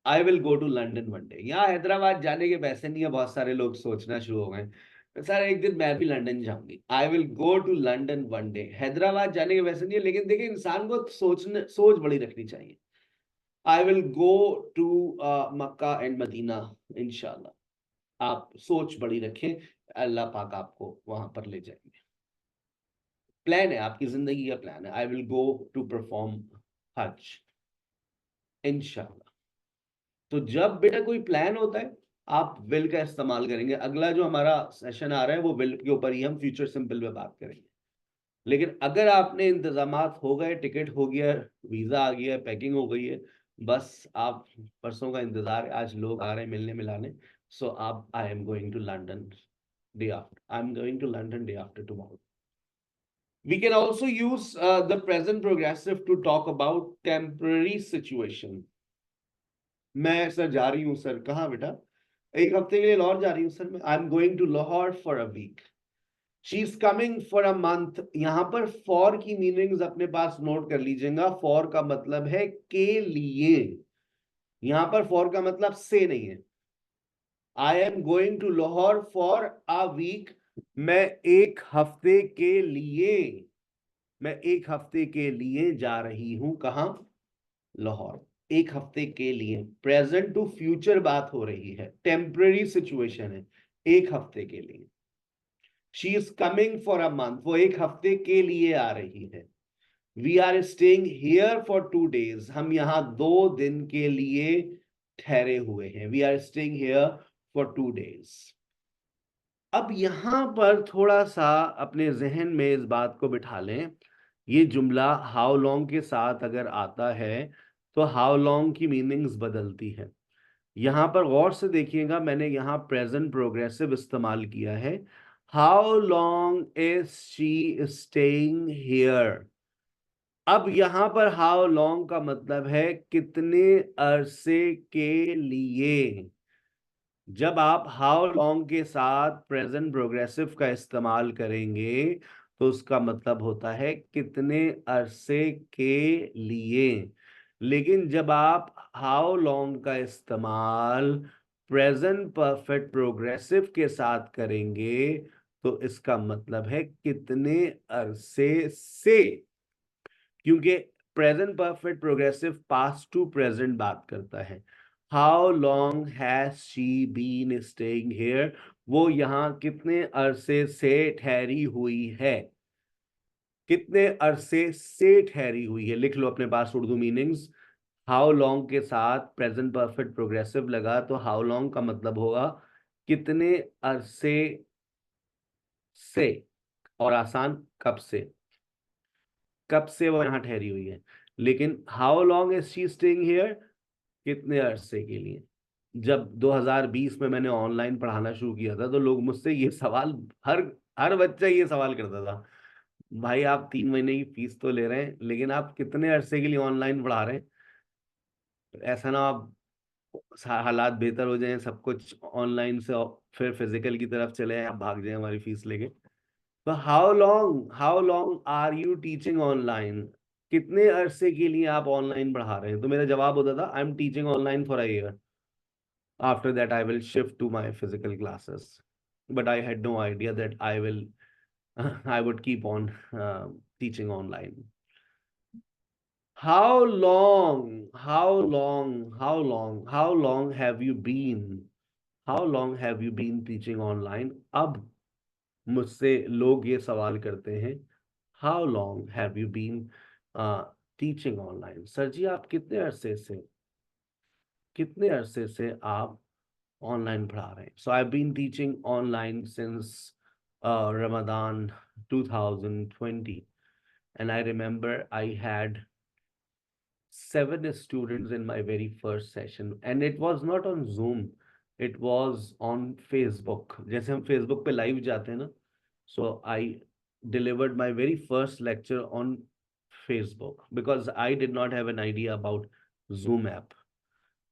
I will go to London one day. यहाँ हैदराबाद जाने के पैसे नहीं है, बहुत सारे लोग सोचना शुरू हो गए सर एक दिन मैं भी लंदन जाऊंगी। I will go to London one day. Hyderabad जाने के पैसे नहीं है, लेकिन देखिए इंसान को सोच बड़ी रखनी चाहिए। I will go to Mecca and Medina इंशाल्लाह। आप सोच बड़ी रखें, अल्लाह पाक आपको वहां पर ले जाएंगे। प्लान है, आपकी जिंदगी का प्लान है। I will go to perform हज इंशाल्लाह। तो जब बेटा कोई प्लान होता है, आप विल का इस्तेमाल करेंगे। अगला जो हमारा सेशन आ रहा है, वो विल के ऊपर ही हम फ्यूचर सिंपल पे बात करेंगे। लेकिन अगर आपने इंतजामात हो गए, टिकट हो गया, वीजा आ गया, पैकिंग हो गई है, बस आप परसों का इंतजार है। आज लोग आ रहे हैं मिलने मिलाने। सो आप, I am going to London day after, I am going to London day after tomorrow. We can also use the present progressive to talk about temporary situation. मैं सर जा रही हूँ। सर कहाँ बेटा? एक हफ्ते के लिए लाहौर जा रही हूँ सर मैं। I am going to Lahore for a week. She is coming for a month. यहाँ पर फॉर की मीनिंग्स अपने पास नोट कर लीजिएगा। फॉर का मतलब है के लिए, यहाँ पर फॉर का मतलब से नहीं है। I am going to Lahore for a week. मैं एक हफ्ते के लिए, मैं एक हफ्ते के लिए जा रही हूं। कहां? लाहौर। एक हफ्ते के लिए, प्रेजेंट टू फ्यूचर बात हो रही है, टेम्पररी सिचुएशन है, एक हफ्ते के लिए। She is coming for a month, वो एक हफ्ते के लिए आ रही है। We are staying here for 2 days, हम यहां 2 दिन के लिए ठहरे हुए हैं। We are staying here for 2 days। अब यहाँ पर थोड़ा सा अपने जहन में इस बात को बिठा लें, ये जुमला हाउ लॉन्ग के साथ अगर आता है तो हाउ लॉन्ग की मीनिंग्स बदलती है। यहाँ पर गौर से देखिएगा, मैंने यहाँ प्रेजेंट प्रोग्रेसिव इस्तेमाल किया है। How long is she staying here. अब यहाँ पर हाउ लॉन्ग का मतलब है कितने अरसे के लिए। जब आप हाउ लॉन्ग के साथ प्रेजेंट प्रोग्रेसिव का इस्तेमाल करेंगे तो उसका मतलब होता है कितने अरसे के लिए। लेकिन जब आप हाउ लॉन्ग का इस्तेमाल प्रेजेंट परफेक्ट प्रोग्रेसिव के साथ करेंगे तो इसका मतलब है कितने अरसे से, क्योंकि present perfect progressive past to present बात करता है। How long has she been staying here, वो यहाँ कितने अरसे से ठहरी हुई है, कितने अरसे से ठहरी हुई है। लिख लो अपने पास उर्दू मीनिंग्स। हाउ लॉन्ग के साथ प्रेजेंट परफेक्ट प्रोग्रेसिव लगा तो हाउ लॉन्ग का मतलब होगा कितने अरसे से, और आसान कब से, कब से वो यहाँ ठहरी हुई है। लेकिन how long is she staying here, कितने अरसे के लिए। जब 2020 में मैंने ऑनलाइन पढ़ाना शुरू किया था तो लोग मुझसे ये सवाल, हर हर बच्चा ये सवाल करता था, भाई आप 3 महीने की फीस तो ले रहे हैं लेकिन आप कितने अरसे के लिए ऑनलाइन पढ़ा रहे हैं। ऐसा ना आप हालात बेहतर हो जाएं, सब कुछ ऑनलाइन से फिर फिजिकल की तरफ चले आप भाग जाएं हमारी फीस लेके। तो how long are you teaching online, कितने अरसे के लिए आप ऑनलाइन पढ़ा रहे हैं। तो मेरा जवाब होता था I am teaching online for a year, after that I will shift to my physical classes, but I had no idea that I would keep on teaching online. How long have you been teaching online? अब मुझसे लोग ये सवाल करते हैं, how long have you been teaching online? Sir ji आप कितने अरसे से आप ऑनलाइन पढ़ा रहे हैं। So I've been teaching online since Ramadan 2020, and I remember I had 7 students in my very first session, and it was not on Zoom, it was on Facebook। जैसे हम Facebook पे लाइव जाते हैं ना, so I delivered my very first lecture on Facebook because I did not have an idea about Zoom app.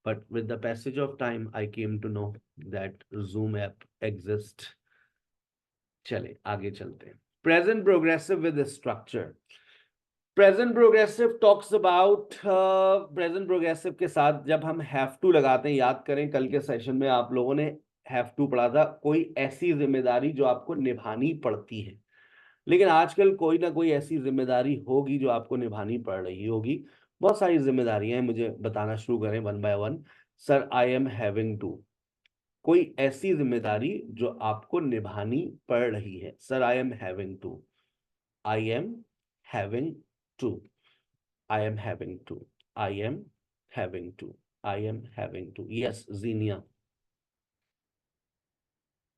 But with the passage of time, I came to know that Zoom app exists. चले आगे चलते हैं। Present progressive with structure. Present progressive talks about present progressive के साथ जब हम have to लगाते हैं, याद करें कल के सेशन में आप लोगों ने have to पढ़ा था, कोई ऐसी जिम्मेदारी जो आपको निभानी पड़ती है। लेकिन आजकल कोई ना कोई ऐसी जिम्मेदारी होगी जो आपको निभानी पड़ रही होगी। बहुत सारी जिम्मेदारियां हैं, मुझे बताना शुरू करें one by one. Sir I am having to, कोई ऐसी जिम्मेदारी जो आपको निभानी पड़ रही है। Sir I am having to, I am having to, I am having to, I am having to, I am having to. Yes Zeenia,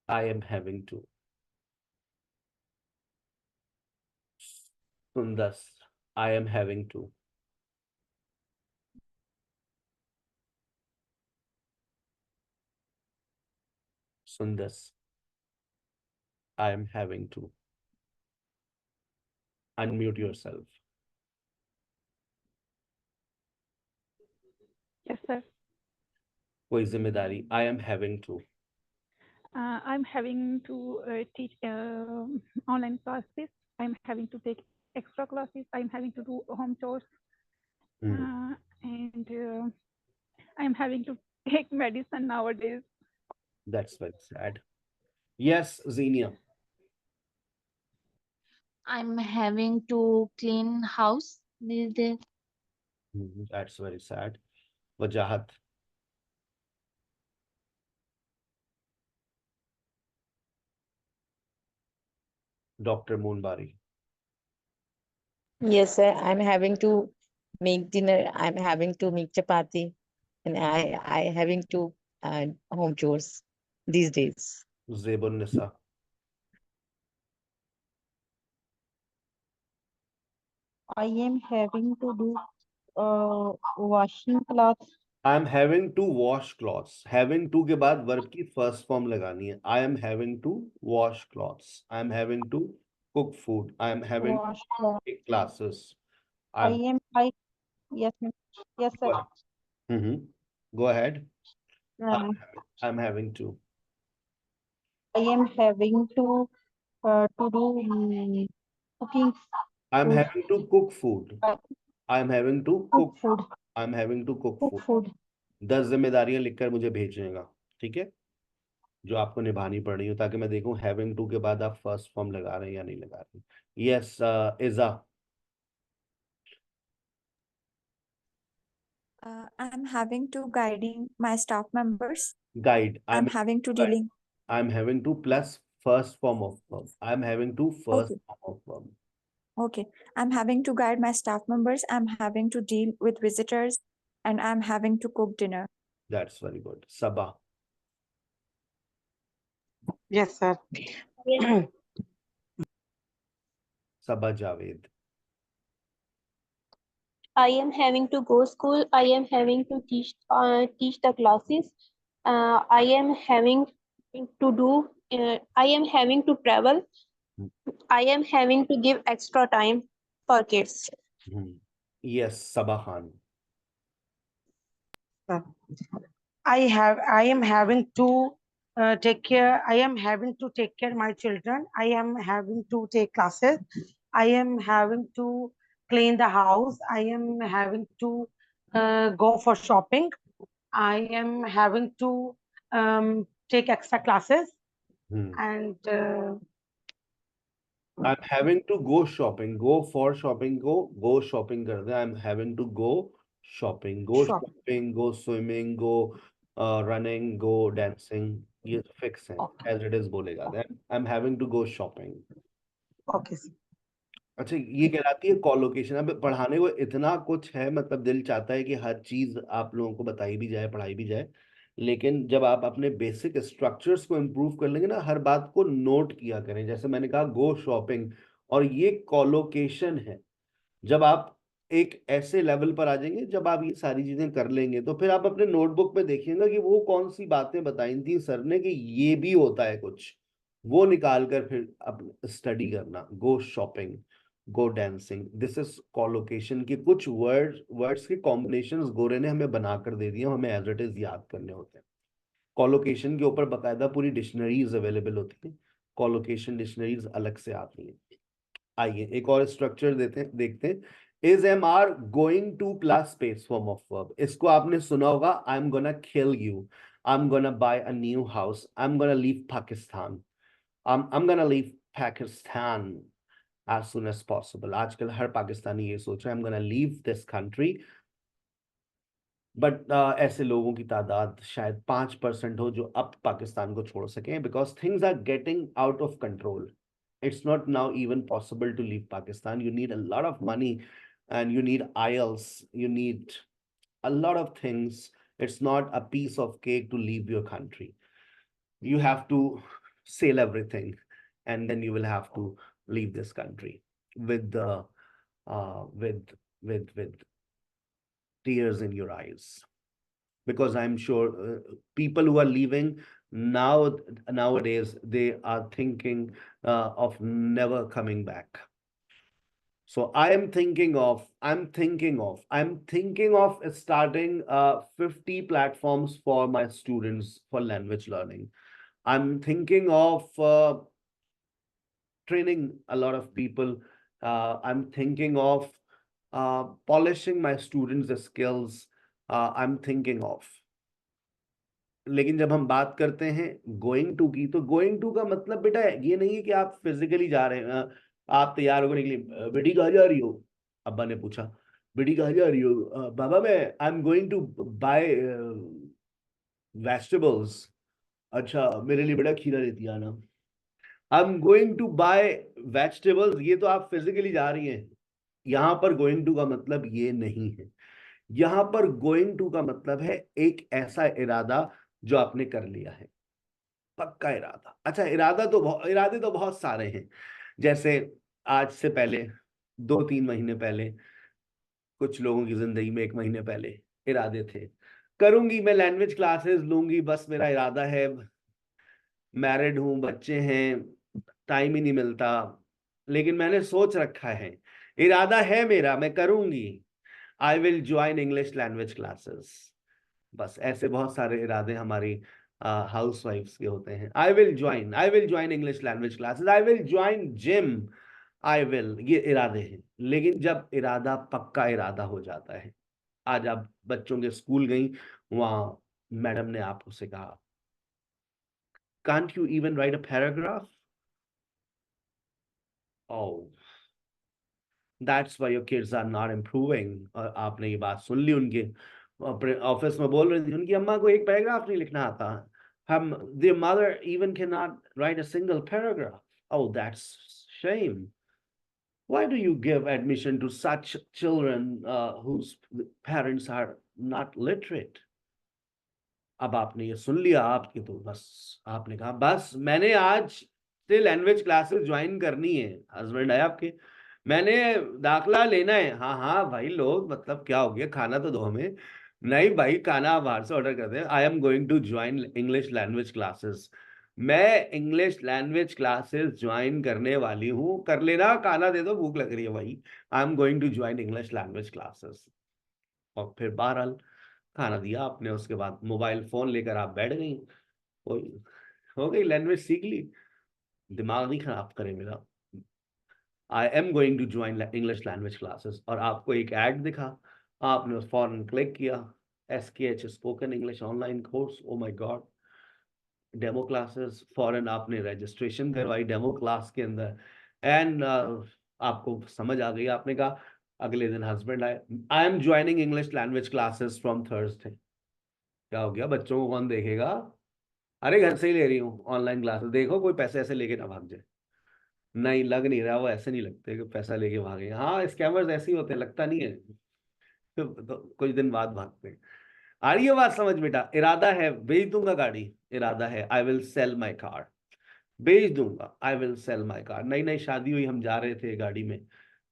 I am having to. Sundas, I am having to. Sundas, I am having to. Unmute yourself. Yes, sir. कोई जिम्मेदारी, I am having to. I'm having to teach online classes. I'm having to take extra classes. I'm having to do home chores. And I'm having to take medicine nowadays. That's very sad. Yes, Xenia. I'm having to clean house these days. That's very sad. Wajahat. Dr. Moonbari. Yes, sir. I'm having to make dinner. I'm having to make chapati, and I having to home chores these days. Zebun Nisa. I am having to do washing clothes. I am having to wash clothes. Having to के बाद verb की first form लगानी है. I am having to wash clothes. I am having to cook food. I am having Wash to clothes. take classes. I am I yes ma'am. Yes sir. Go ahead. Uh, I'm having to. I am having to do cooking I'm food. having to cook food. I'm having to Cook cook. food. I'm having to cook Cook food. food. 10 जिम्मेदारियां लिखकर मुझे भेजिएगा, ठीक है, जो आपको निभानी पड़ रही हो, ताकि मैं देखूं हैविंग टू के बाद आप फर्स्ट फॉर्म लगा रहे हैं या नहीं लगा रहे. यस इजा. I'm having to guiding my staff members. Guide. I'm having to dealing. I'm having to plus first form of verb. I'm having to first Okay. form of verb. Okay. I'm having to guide my staff members. I'm having to deal with visitors, and I'm having to cook dinner. That's very good. Sabah. Yes, sir. Sabah Javed. I am having to go school. I am having to teach the classes. I am having to do. I am having to travel. I am having to give extra time for kids. Yes, Sabah Khan. I am having to take care. I am having to take care my children. I am having to take classes. I am having to clean the house. I am having to go for shopping. I am having to take extra classes. And I'm having to go shopping. Go for shopping. Go shopping कर दे. I'm having to go shopping. Go shopping. Go swimming. Go running. Go dancing. ये fix है. As it is बोलेगा. Then I'm having to go shopping. Okay. अच्छा, ये कहलाती है कॉलोकेशन. अब पढ़ाने को इतना कुछ है, मतलब दिल चाहता है कि हर चीज आप लोगों को बताई भी जाए, पढ़ाई भी जाए, लेकिन जब आप अपने बेसिक स्ट्रक्चर्स को इम्प्रूव कर लेंगे ना, हर बात को नोट किया करें. जैसे मैंने कहा गो शॉपिंग, और ये कॉलोकेशन है. जब आप एक ऐसे लेवल पर आ जाएंगे, जब आप ये सारी चीजें कर लेंगे, तो फिर आप अपने नोटबुक पे देखिएगा कि वो कौन सी बातें बताई थी सर ने कि ये भी होता है कुछ, वो निकाल कर फिर अपना स्टडी करना. Go shopping, go dancing, this is collocation. की कुछ वर्ड्स के कॉम्बिनेशंस गोरे ने हमें बनाकर दे दिए, हमें एज इट इज याद करने होते हैं. कॉलोकेशन के ऊपर बकायदा पूरी डिक्शनरीज अवेलेबल होती है. कॉलोकेशन डिक्शनरीज अलग से आती है. आइए एक और स्ट्रक्चर देखते हैं. Is am are going to plus base form of verb. इसको आपने सुना होगा. I am gonna kill you, I am gonna buy a new house, I am gonna leave Pakistan, I'm gonna leave Pakistan as soon as possible. आजकल हर पाकिस्तानी ये सोच रहा है I'm gonna leave this country. But ऐसे लोगों की तादाद शायद 5% हो जो अब पाकिस्तान को छोड़ सकें, because things are getting out of control. It's not now even possible to leave Pakistan. You need a lot of money and you need IELTS. You need a lot of things. It's not a piece of cake to leave your country. You have to sell everything, and then you will have to leave this country with the with tears in your eyes, because I'm sure people who are leaving nowadays, they are thinking of never coming back. So I'm thinking of starting 50 platforms for my students for language learning. I'm thinking of training a lot of people. I'm thinking of polishing my students' skills. I'm thinking of. लेकिन जब हम बात करते हैं गोइंग टू की, तो गोइंग टू का मतलब बेटा ये नहीं है कि आप फिजिकली जा रहे हैं. आप तैयार होकर निकली, बेटी कहाँ जा रही हो? अब्बा ने पूछा, बेटी कहाँ जा रही हो? बाबा मैं I am going to buy vegetables. अच्छा मेरे लिए बेटा खीरा लेती आना. I am going to buy vegetables, ये तो आप फिजिकली जा रही हैं. यहां पर गोइंग टू का मतलब ये नहीं है. यहां पर गोइंग टू का मतलब है एक ऐसा इरादा जो आपने कर लिया है, पक्का इरादा. अच्छा इरादे तो बहुत सारे हैं. जैसे आज से पहले 2-3 महीने पहले, कुछ लोगों की जिंदगी में 1 महीने पहले इरादे थे, करूंगी मैं लैंग्वेज क्लासेस लूंगी, बस मेरा इरादा है, मैरिड हूं, बच्चे हैं, टाइम ही नहीं मिलता, लेकिन मैंने सोच रखा है, इरादा है मेरा, मैं करूंगी, I will join English language classes. बस ऐसे बहुत सारे इरादे हमारी हाउस वाइफ्स के होते हैं। I will join English language classes, I will join gym, I will, ये इरादे हैं। लेकिन जब इरादा पक्का इरादा हो जाता है, आज आप बच्चों के स्कूल गई, वहां मैडम ने आपको से कहा, can't you even write a paragraph? Oh, that's why your kids are not improving। और आपने ये बात सुन ली उनके, अपने ऑफिस में बोल रही थी उनकी अम्मा को एक पैराग्राफ नहीं लिखना आता, हम their mother even cannot write a single paragraph। Oh, that's shame। Why do you give admission to such children whose parents are not literate? अब आपने ये सुन लिया आपकी, तो बस आपने कहा बस मैंने आज से लैंग्वेज क्लासेस ज्वाइन करनी है। हस्बैंड है आपके, मैंने दाखला लेना है। हाँ हाँ भाई, लोग मतलब क्या हो गया, खाना तो दो हमें। नहीं भाई, खाना आप बाहर से ऑर्डर करते हैं। I am going to join English language classes, मैं इंग्लिश लैंग्वेज क्लासेस ज्वाइन करने वाली हूँ, कर लेना, खाना दे दो, भूख लग रही है भाई। I am going to join English language classes. और फिर बहरहाल खाना दिया आपने, उसके बाद मोबाइल फोन लेकर आप बैठ गई, हो गई, लैंग्वेज सीख ली। दिमाग नहीं खराब करे मेरा, I am going to join English language classes. और आपको एक ऐड दिखा, आपने फौरन क्लिक किया, SKH spoken English online course. Oh my God, demo classes, फौरन आपने रजिस्ट्रेशन करवाई डेमो क्लास के अंदर, एंड आपको समझ आ गई। आपने कहा, अगले दिन हस्बैंड आए, I am joining English language classes from Thursday. क्या हो गया, बच्चों को कौन देखेगा? अरे घर से ही ले रही हूँ ऑनलाइन क्लासेस, देखो कोई पैसे ऐसे लेके ना भाग जाए। नहीं, लग नहीं रहा, वो ऐसे नहीं लगते कि पैसा लेके भागे। हाँ, स्कैमर्स ऐसे ही होते हैं, लगता नहीं है, तो कुछ दिन बाद भागते हैं। आ रही है बात समझ बेटा? इरादा है बेच दूंगा गाड़ी, इरादा है I will sell my car, बेच दूंगा, I will sell my car. नई नई शादी हुई, हम जा रहे थे गाड़ी में,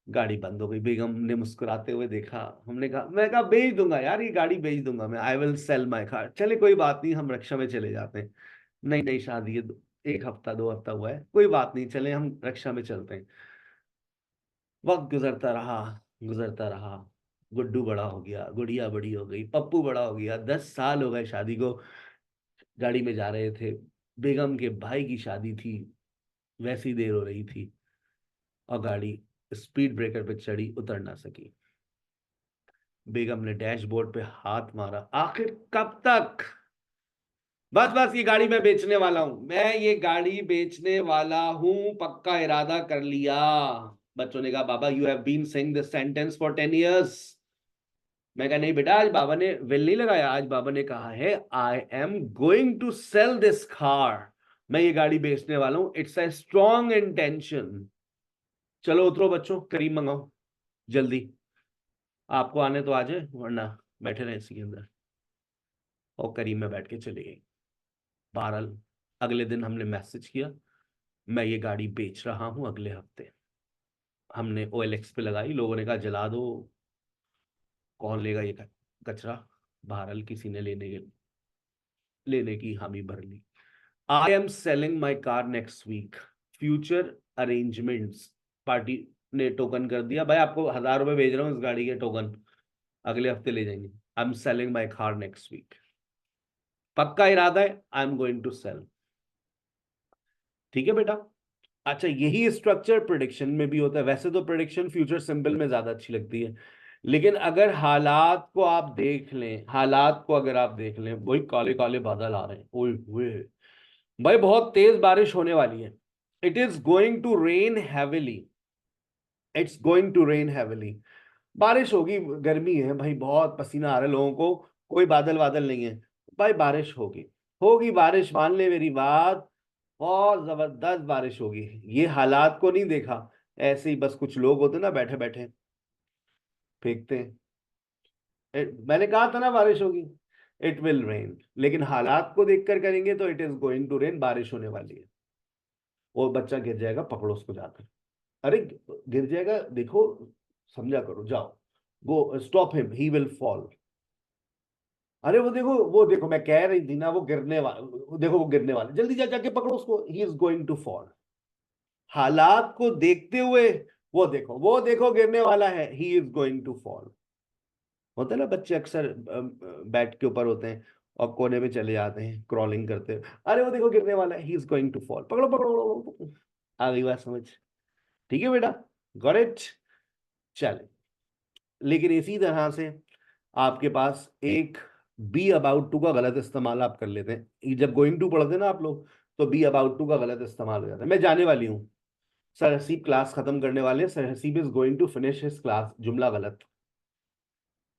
गाड़ी बंद हो गई, बेगम ने मुस्कुराते हुए देखा, हमने कहा, मैं कहा बेच दूंगा यार, ये गाड़ी बेच दूंगा मैं, I will sell my car. चले कोई बात नहीं, हम रक्षा में चले जाते हैं, नई नई शादी है, 1 हफ्ता 2 हफ्ता हुआ है, कोई बात नहीं, चले हम रक्षा में चलते हैं। वक्त गुजरता रहा, गुजरता रहा, गुड्डू बड़ा हो गया, गुड़िया बड़ी हो गई, पप्पू बड़ा हो गया, 10 साल हो गए शादी को। गाड़ी में जा रहे थे, बेगम के भाई की शादी थी, वैसी देर हो रही थी, और गाड़ी स्पीड ब्रेकर पे चढ़ी, उतर ना सकी। बेगम ने डैशबोर्ड पे हाथ मारा, आखिर कब तक? बस बस, ये गाड़ी मैं बेचने वाला हूं, मैं ये गाड़ी बेचने वाला हूं, पक्का इरादा कर लिया। बच्चों ने कहा, बाबा you have been saying this sentence for 10 years। मैं कहा, नहीं बेटा, आज बाबा ने विल नहीं लगाया, आज बाबा ने कहा है I am going to sell this car, मैं ये गाड़ी बेचने वाला हूं, इट्स अ स्ट्रॉन्ग इंटेंशन। चलो उतरो बच्चों, करीम मंगाओ जल्दी, आपको आने तो आ जाए, वरना बैठे रहे इसी के अंदर। और करीम में बैठ के चली गई। बहरहाल अगले दिन हमने मैसेज किया, मैं ये गाड़ी बेच रहा हूं अगले हफ्ते। हमने OLX पे लगाई, लोगों ने कहा जला दो, कौन लेगा ये कचरा। बहरहाल किसी ने लेने की हामी भर ली। I am selling my car next week, future arrangements, party ने टोकन कर दिया, भाई आपको 1000 रुपए भेज रहा हूँ इस गाड़ी के टोकन, अगले हफ्ते ले जाएंगे। I am selling my car next week, पक्का इरादा है, I am going to sell. ठीक है बेटा? अच्छा, यही स्ट्रक्चर प्रेडिक्शन में भी होता है। वैसे तो प्रेडिक्शन फ्यूचर सिंबल में ज्यादा अच्छी लगती है, लेकिन अगर हालात को आप देख लें, हालात को अगर आप देख लें, वही काले काले बादल आ रहे हैं, ओए ओए भाई बहुत तेज बारिश होने वाली है, it is going to rain heavily, it's going to rain heavily, बारिश होगी, गर्मी है भाई, बहुत पसीना आ रहा है लोगों को, कोई बादल वादल नहीं है भाई, बारिश होगी, होगी बारिश, मान ले मेरी बात, बहुत जबरदस्त बारिश होगी। ये हालात को नहीं देखा, ऐसे ही बस कुछ लोग होते ना बैठे बैठे फेंकते हैं, मैंने कहा था ना बारिश होगी, इट विल रेन, लेकिन हालात को देखकर करेंगे तो it is going to rain, बारिश होने वाली है। वो बच्चा गिर जाएगा, पकड़ो उसको जाकर, अरे गिर जाएगा, देखो समझा करो, जाओ, go stop him, he will fall. अरे वो देखो मैं कह रही थी ना, वो गिरने वाला, देखो वो गिरने वाला, जल्दी जाके पकड़ो उसको, he is going to fall. हालात को देखते हुए वो देखो गिरने वाला है, he is going to fall. होता है ना, बच्चे अक्सर बैट के ऊपर होते हैं और कोने में चले जाते हैं क्रॉलिंग करते हैं, अरे वो देखो गिरने वाला है, he is going to fall, पकड़ो पकड़ो पकड़ो। आ गई बात समझ? ठीक है बेटा, गॉट इट। चले, लेकिन इसी तरह से आपके पास एक बी अबाउट टू का गलत इस्तेमाल आप कर लेते हैं। जब गोइंग टू पढ़ते हैं ना आप लोग, तो बी अबाउट टू का गलत इस्तेमाल हो जाता है। मैं जाने वाली हूँ, सर हसीब क्लास खत्म करने वाले, sir Haseeb is going to finish his class, जुमला गलत।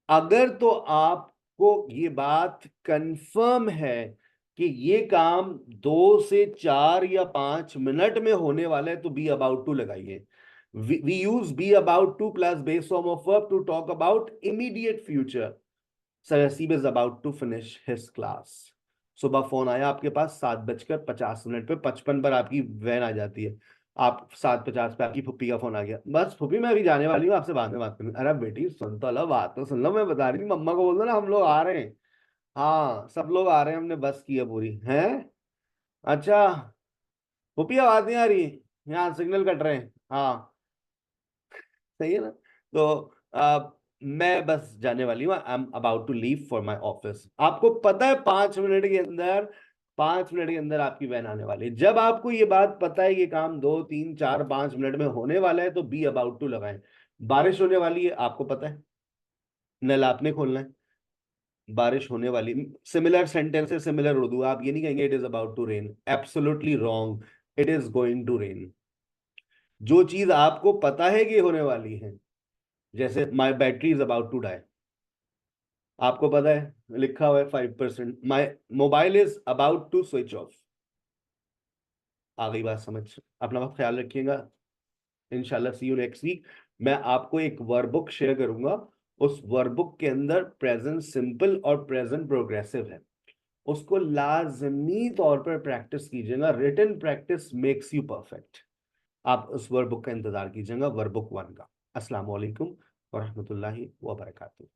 अगर तो आपको ये बात कंफर्म है कि ये काम 2 से 4 या 5 मिनट में होने वाला है, तो बी अबाउट टू लगाइए। we use be about to plus base form of verb to talk about immediate future. Sir Hasib is about to finish his class. सुबह फोन आया आपके पास 7:50 पे, 55 पर आपकी वैन आ जाती है, आप 7:50 पे आपकी फुप्पी का फोन आ गया, बस फुप्पी मैं अभी जाने वाली हूँ, आपसे बाद में बात करूंगी। अरे बेटी सुन तो लो, बात तो सुन लो, मैं बता रही थी, मम्मा को बोल दो ना हम लोग आ रहे हैं। हाँ सब लोग आ रहे हैं, हमने बस की है पूरी है। अच्छा फुप्पी आवाज नहीं आ रही, यहाँ सिग्नल कट रहे हैं। हाँ सही है ना। तो मैं बस जाने वाली हूँ, I am about to leave for my office. आपको पता है 5 मिनट के अंदर, 5 मिनट के अंदर आपकी वैन आने वाली है। जब आपको ये बात पता है कि काम 2, 3, 4, 5 मिनट में होने वाला है, तो बी अबाउट टू लगाएं। बारिश होने वाली है, आपको पता है, नल आपने खोलना है, बारिश होने वाली। सिमिलर सेंटेंस है, सिमिलर उर्दू, आप ये नहीं कहेंगे it is about to rain, absolutely wrong, it is going to rain. जो चीज आपको पता है कि होने वाली है, जैसे my battery is about to die, आपको पता है लिखा हुआ है 5%, my mobile is about to switch off. आ गई बात समझ? अपना वक्त ख्याल रखिएगा, इंशाल्लाह सी यू नेक्स्ट वीक। मैं आपको एक वर्कबुक शेयर करूंगा, उस वर्कबुक के अंदर प्रेजेंट सिंपल और प्रेजेंट प्रोग्रेसिव है, उसको लाजमी तौर पर प्रैक्टिस कीजिएगा। Written practice makes you perfect. आप उस वर्कबुक का इंतजार कीजिएगा, वर्कबुक 1 का। अस्सलाम वालेकुम व रहमतुल्लाहि व बरकातुहू।